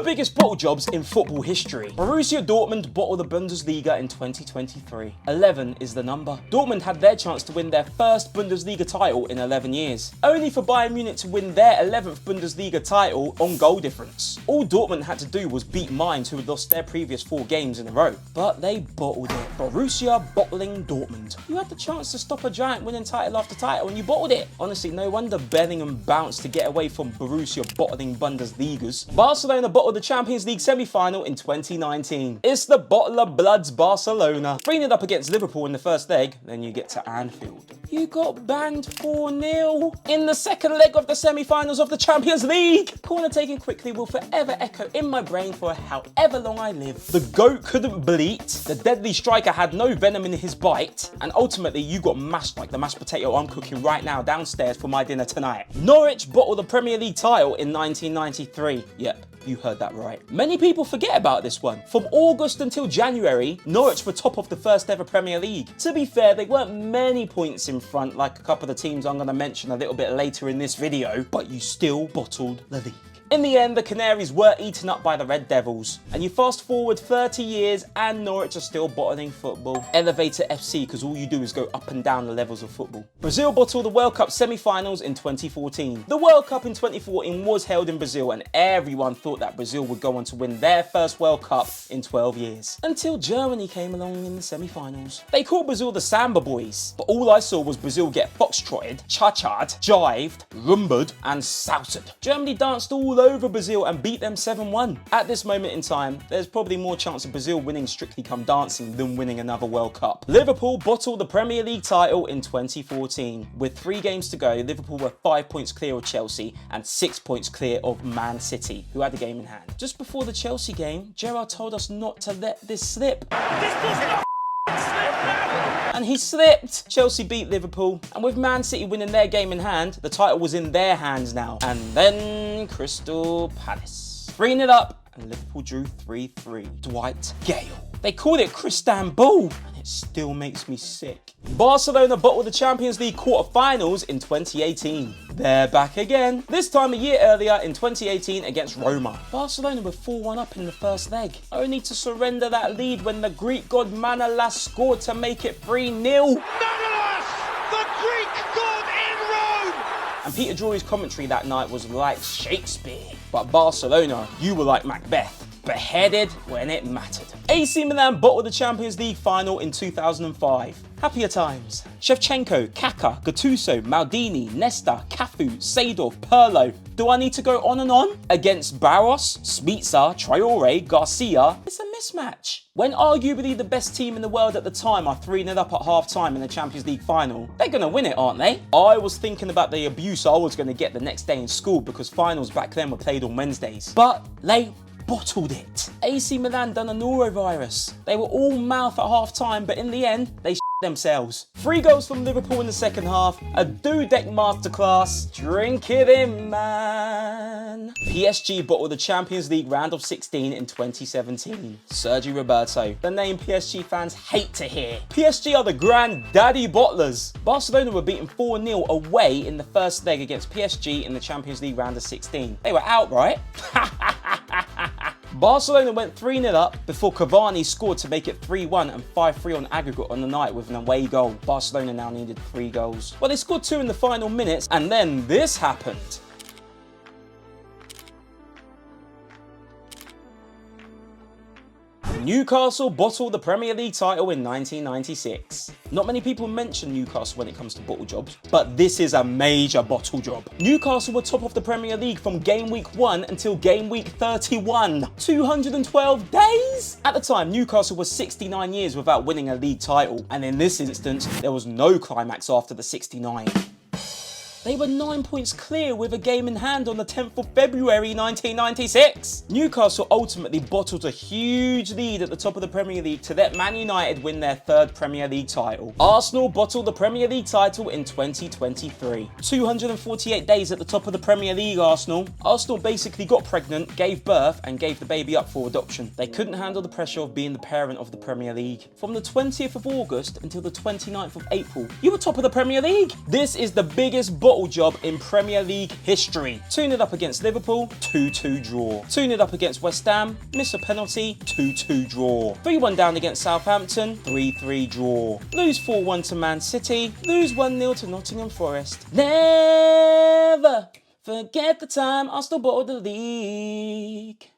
biggest bottle jobs in football history. Borussia Dortmund bottled the Bundesliga in 2023. 11 is the number. Dortmund had their chance to win their first Bundesliga title in 11 years, only for Bayern Munich to win their 11th Bundesliga title on goal difference. All Dortmund had to do was beat Mainz, who had lost their previous 4 games in a row. But they bottled it. Borussia bottling Dortmund. You had the chance to stop a giant winning title after title and you bottled it. Honestly, no wonder Bellingham bounced to get away from Borussia bottling Bundesligas. Barcelona bottled the Champions League semi-final in 2019. It's the bottle of bloods Barcelona. 3-0 up against Liverpool in the first leg, then you get to Anfield. You got banged 4-0 in the second leg of the semi-finals of the Champions League. Corner taken quickly will forever echo in my brain for however long I live. The GOAT couldn't bleat, the deadly striker had no venom in his bite, and ultimately you got mashed like the mashed potato I'm cooking right now downstairs for my dinner tonight. Norwich bottled the Premier League title in 1993. Yep, you heard that right. Many people forget about this one. From August until January, Norwich were top of the first ever Premier League. To be fair, they weren't many points in front like a couple of the teams I'm going to mention a little bit later in this video, but you still bottled the league. In the end, the Canaries were eaten up by the Red Devils. And you fast forward 30 years and Norwich are still bottling football. Elevator FC, because all you do is go up and down the levels of football. Brazil bottled the World Cup semi-finals in 2014. The World Cup in 2014 was held in Brazil and everyone thought that Brazil would go on to win their first World Cup in 12 years. Until Germany came along in the semi-finals. They called Brazil the Samba Boys, but all I saw was Brazil get foxtrotted, cha-cha'd, jived, rumba'd and souted. Germany danced all over Brazil and beat them 7-1. At this moment in time, there's probably more chance of Brazil winning Strictly Come Dancing than winning another World Cup. Liverpool bottled the Premier League title in 2014. With 3 games to go, Liverpool were 5 points clear of Chelsea and 6 points clear of Man City, who had the game in hand. Just before the Chelsea game, Gerrard told us not to let this slip. This does not slip now! And he slipped. Chelsea beat Liverpool, and with Man City winning their game in hand, the title was in their hands now. And then Crystal Palace 3-0 up, and Liverpool drew 3-3. Dwight Gale. They called it Istanbul, and it still makes me sick. Barcelona bottled the Champions League quarter-finals in 2018. They're back again, this time a year earlier in 2018 against Roma. Barcelona were 4-1 up in the first leg, only to surrender that lead when the Greek god Manolas scored to make it 3-0. Manolas, the Greek god in Rome! And Peter Drury's commentary that night was like Shakespeare. But Barcelona, you were like Macbeth, beheaded when it mattered. AC Milan bottled the Champions League final in 2005. Happier times. Shevchenko, Kaká, Gattuso, Maldini, Nesta, Cafu, Seedorf, Pirlo. Do I need to go on and on? Against Barros, Smica, Traore, Garcia, it's a mismatch. When arguably the best team in the world at the time are 3-0 up at half-time in the Champions League final, they're going to win it, aren't they? I was thinking about the abuse I was going to get the next day in school because finals back then were played on Wednesdays. But they bottled it. AC Milan done a norovirus. They were all mouth at half-time, but in the end, they themselves. 3 goals from Liverpool in the second half, a dudek masterclass, drink it in, man. PSG bottled the Champions League round of 16 in 2017. Sergi Roberto, the name PSG fans hate to hear. PSG are the granddaddy bottlers. Barcelona were beaten 4-0 away in the first leg against PSG in the Champions League round of 16. They were out, right? Barcelona went 3-0 up before Cavani scored to make it 3-1 and 5-3 on aggregate on the night with an away goal. Barcelona now needed 3 goals. Well, they scored 2 in the final minutes, and then this happened. Newcastle bottled the Premier League title in 1996. Not many people mention Newcastle when it comes to bottle jobs, but this is a major bottle job. Newcastle were top of the Premier League from game week 1 until game week 31. 212 days? At the time, Newcastle was 69 years without winning a league title, and in this instance, there was no climax after the 69. They were 9 points clear with a game in hand on the 10th of February 1996. Newcastle ultimately bottled a huge lead at the top of the Premier League to let Man United win their 3rd Premier League title. Arsenal bottled the Premier League title in 2023. 248 days at the top of the Premier League, Arsenal. Arsenal basically got pregnant, gave birth and gave the baby up for adoption. They couldn't handle the pressure of being the parent of the Premier League. From the 20th of August until the 29th of April, you were top of the Premier League. This is the biggest bottle job in Premier League history. 2-0 up against Liverpool, 2-2 draw. 2-0 up against West Ham, miss a penalty, 2-2 draw. 3-1 down against Southampton, 3-3 draw. Lose 4-1 to Man City, lose 1-0 to Nottingham Forest. Never forget the time Arsenal bottled the league.